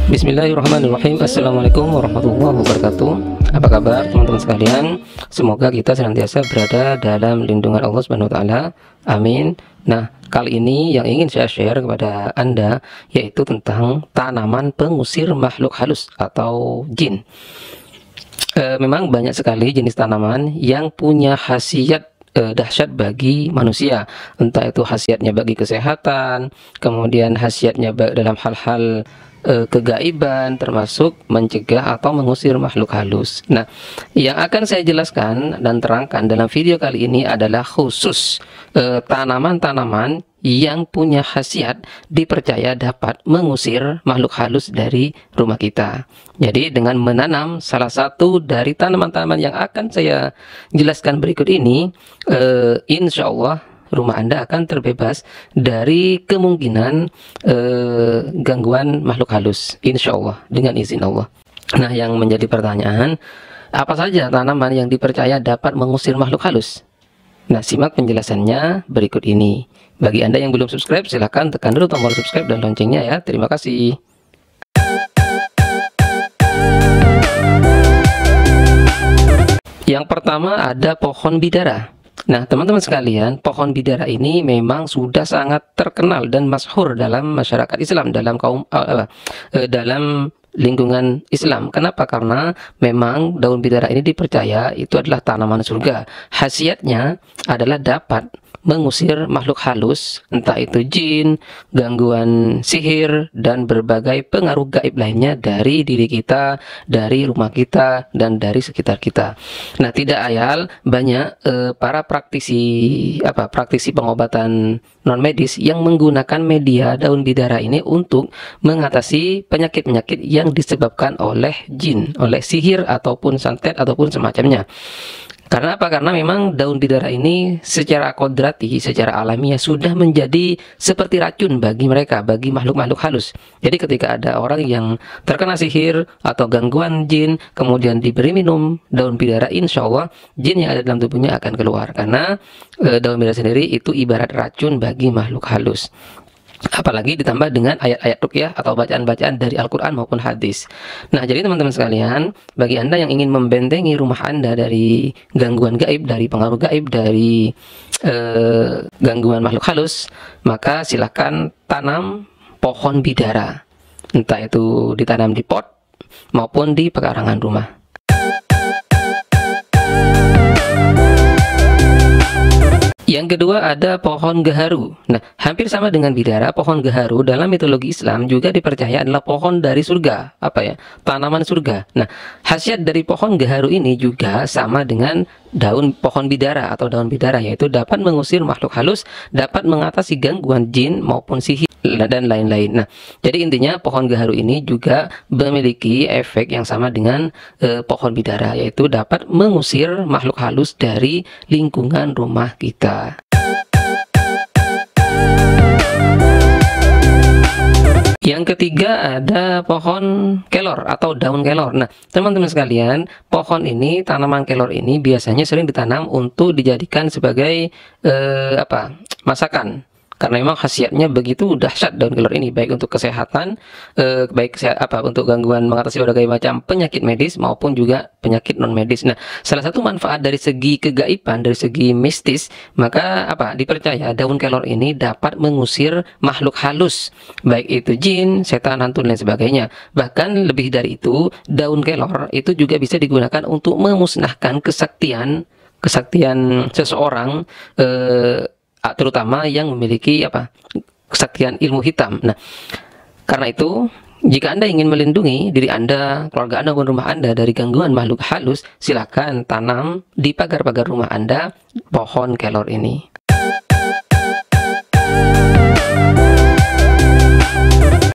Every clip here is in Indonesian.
Bismillahirrahmanirrahim. Assalamualaikum warahmatullahi wabarakatuh. Apa kabar teman-teman sekalian? Semoga kita senantiasa berada dalam lindungan Allah Subhanahu wa taala. Amin. Nah, kali ini yang ingin saya share kepada Anda yaitu tentang tanaman pengusir makhluk halus atau jin. Memang banyak sekali jenis tanaman yang punya khasiat dahsyat bagi manusia, entah itu khasiatnya bagi kesehatan, kemudian khasiatnya dalam hal-hal kegaiban, termasuk mencegah atau mengusir makhluk halus. Nah, yang akan saya jelaskan dan terangkan dalam video kali ini adalah khusus tanaman-tanaman yang punya khasiat dipercaya dapat mengusir makhluk halus dari rumah kita. Jadi dengan menanam salah satu dari tanaman-tanaman yang akan saya jelaskan berikut ini, insya Allah rumah Anda akan terbebas dari kemungkinan gangguan makhluk halus, insya Allah, dengan izin Allah. Nah, yang menjadi pertanyaan, apa saja tanaman yang dipercaya dapat mengusir makhluk halus? Nah, simak penjelasannya berikut ini. Bagi Anda yang belum subscribe, silahkan tekan dulu tombol subscribe dan loncengnya ya. Terima kasih. Yang pertama ada pohon bidara. Nah, teman-teman sekalian, pohon bidara ini memang sudah sangat terkenal dan masyhur dalam masyarakat Islam, dalam dalam lingkungan Islam. Kenapa? Karena memang daun bidara ini dipercaya itu adalah tanaman surga. Khasiatnya adalah dapat mengusir makhluk halus, entah itu jin, gangguan sihir, dan berbagai pengaruh gaib lainnya dari diri kita, dari rumah kita, dan dari sekitar kita. Nah, tidak ayal banyak para praktisi pengobatan non medis yang menggunakan media daun bidara ini untuk mengatasi penyakit-penyakit yang disebabkan oleh jin, oleh sihir ataupun santet ataupun semacamnya. Karena apa? Karena memang daun bidara ini secara kodrati, secara alamiah sudah menjadi seperti racun bagi mereka, bagi makhluk-makhluk halus. Jadi ketika ada orang yang terkena sihir atau gangguan jin, kemudian diberi minum daun bidara, insya Allah jin yang ada dalam tubuhnya akan keluar. Karena daun bidara sendiri itu ibarat racun bagi makhluk halus. Apalagi ditambah dengan ayat-ayat ruqyah atau bacaan-bacaan dari Al-Quran maupun hadis. Nah, jadi teman-teman sekalian, bagi Anda yang ingin membentengi rumah Anda dari gangguan gaib, dari pengaruh gaib, dari gangguan makhluk halus, maka silakan tanam pohon bidara. Entah itu ditanam di pot maupun di pekarangan rumah. Yang kedua ada pohon gaharu. Nah, hampir sama dengan bidara, pohon gaharu dalam mitologi Islam juga dipercaya adalah pohon dari surga. Tanaman surga. Nah, khasiat dari pohon gaharu ini juga sama dengan daun pohon bidara atau daun bidara, yaitu dapat mengusir makhluk halus, dapat mengatasi gangguan jin maupun sihir dan lain-lain. Nah, jadi intinya pohon gaharu ini juga memiliki efek yang sama dengan pohon bidara, yaitu dapat mengusir makhluk halus dari lingkungan rumah kita. Yang ketiga ada pohon kelor atau daun kelor. Nah, teman-teman sekalian, pohon ini, tanaman kelor ini biasanya sering ditanam untuk dijadikan sebagai masakan. Karena memang khasiatnya begitu dahsyat daun kelor ini, baik untuk kesehatan, untuk gangguan mengatasi berbagai macam penyakit medis maupun juga penyakit non medis. Nah, salah satu manfaat dari segi kegaiban, dari segi mistis, maka dipercaya daun kelor ini dapat mengusir makhluk halus, baik itu jin, setan, hantu dan lain sebagainya. Bahkan lebih dari itu, daun kelor itu juga bisa digunakan untuk memusnahkan kesaktian seseorang, terutama yang memiliki kesaktian ilmu hitam. Nah, karena itu jika Anda ingin melindungi diri Anda, keluarga Anda, maupun rumah Anda dari gangguan makhluk halus, silakan tanam di pagar-pagar rumah Anda pohon kelor ini.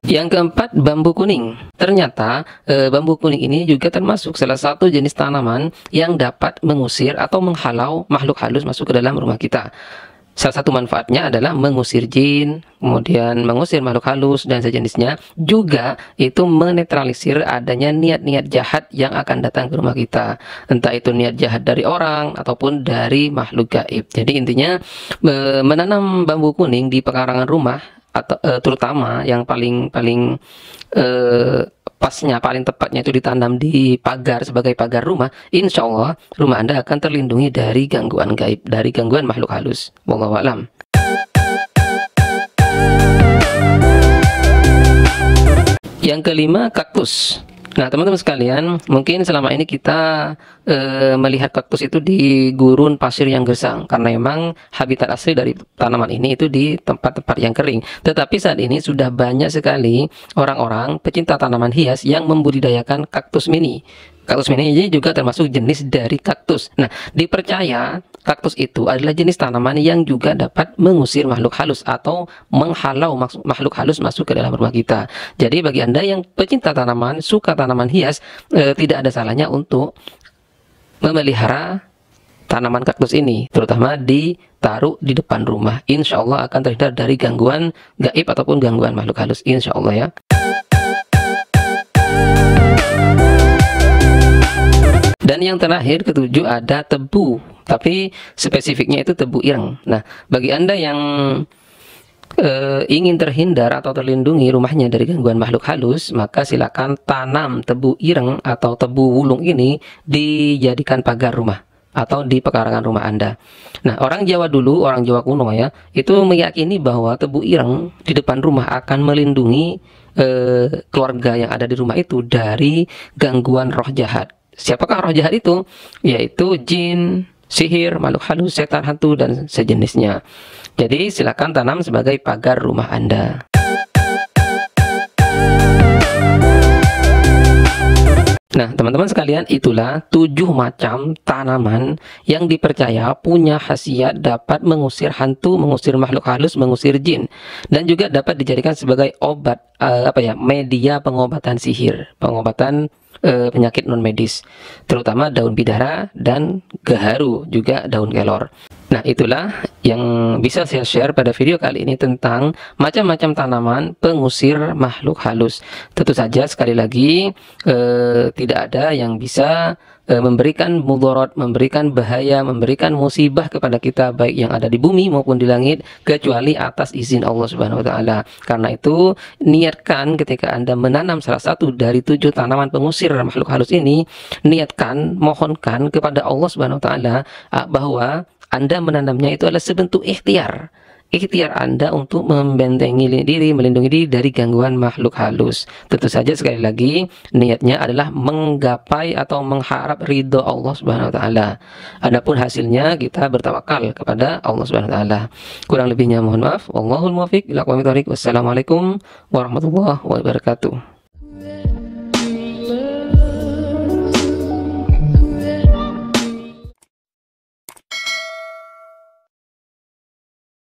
Yang keempat, bambu kuning. Ternyata bambu kuning ini juga termasuk salah satu jenis tanaman yang dapat mengusir atau menghalau makhluk halus masuk ke dalam rumah kita. Salah satu manfaatnya adalah mengusir jin, kemudian mengusir makhluk halus dan sejenisnya. Juga itu menetralisir adanya niat-niat jahat yang akan datang ke rumah kita. Entah itu niat jahat dari orang ataupun dari makhluk gaib. Jadi intinya menanam bambu kuning di pekarangan rumah, atau terutama yang paling pasnya paling tepatnya itu ditanam di pagar sebagai pagar rumah, insya Allah rumah Anda akan terlindungi dari gangguan gaib, dari gangguan makhluk halus. Wallahu a'lam. Yang kelima, kaktus. Nah, teman-teman sekalian, mungkin selama ini kita melihat kaktus itu di gurun pasir yang gersang, karena memang habitat asli dari tanaman ini itu di tempat-tempat yang kering. Tetapi saat ini sudah banyak sekali orang-orang pecinta tanaman hias yang membudidayakan kaktus mini. Kaktus mini ini juga termasuk jenis dari kaktus. Nah, dipercaya kaktus itu adalah jenis tanaman yang juga dapat mengusir makhluk halus atau menghalau makhluk halus masuk ke dalam rumah kita. Jadi bagi Anda yang pecinta tanaman, suka tanaman hias, tidak ada salahnya untuk memelihara tanaman kaktus ini, terutama ditaruh di depan rumah. Insya Allah akan terhindar dari gangguan gaib ataupun gangguan makhluk halus. Insya Allah ya. Dan yang terakhir, ketujuh, ada tebu. Tapi spesifiknya itu tebu ireng. Nah, bagi Anda yang ingin terhindar atau terlindungi rumahnya dari gangguan makhluk halus, maka silakan tanam tebu ireng atau tebu wulung ini dijadikan pagar rumah atau di pekarangan rumah Anda. Nah, orang Jawa dulu, orang Jawa kuno ya, itu meyakini bahwa tebu ireng di depan rumah akan melindungi keluarga yang ada di rumah itu dari gangguan roh jahat. Siapakah roh jahat itu? Yaitu jin, sihir, makhluk halus, setan, hantu, dan sejenisnya. Jadi silakan tanam sebagai pagar rumah Anda. Nah, teman-teman sekalian, itulah 7 macam tanaman yang dipercaya punya khasiat dapat mengusir hantu, mengusir makhluk halus, mengusir jin, dan juga dapat dijadikan sebagai obat, media pengobatan sihir, pengobatan penyakit non medis, terutama daun bidara dan gaharu, juga daun kelor. Nah, itulah yang bisa saya share pada video kali ini tentang macam-macam tanaman pengusir makhluk halus. Tentu saja sekali lagi tidak ada yang bisa memberikan mudarat, memberikan bahaya, memberikan musibah kepada kita baik yang ada di bumi maupun di langit kecuali atas izin Allah Subhanahu wa taala. Karena itu niatkan ketika Anda menanam salah satu dari 7 tanaman pengusir makhluk halus ini, niatkan, mohonkan kepada Allah Subhanahu wa taala bahwa Anda menanamnya itu adalah sebentuk ikhtiar. Ikhtiar Anda untuk membentengi diri, melindungi diri dari gangguan makhluk halus. Tentu saja sekali lagi niatnya adalah menggapai atau mengharap ridho Allah Subhanahu wa taala. Adapun hasilnya kita bertawakal kepada Allah Subhanahu wa taala. Kurang lebihnya mohon maaf. Wallahul muwaffiq ila aqwamit thoriq. Wassalamualaikum warahmatullahi wabarakatuh.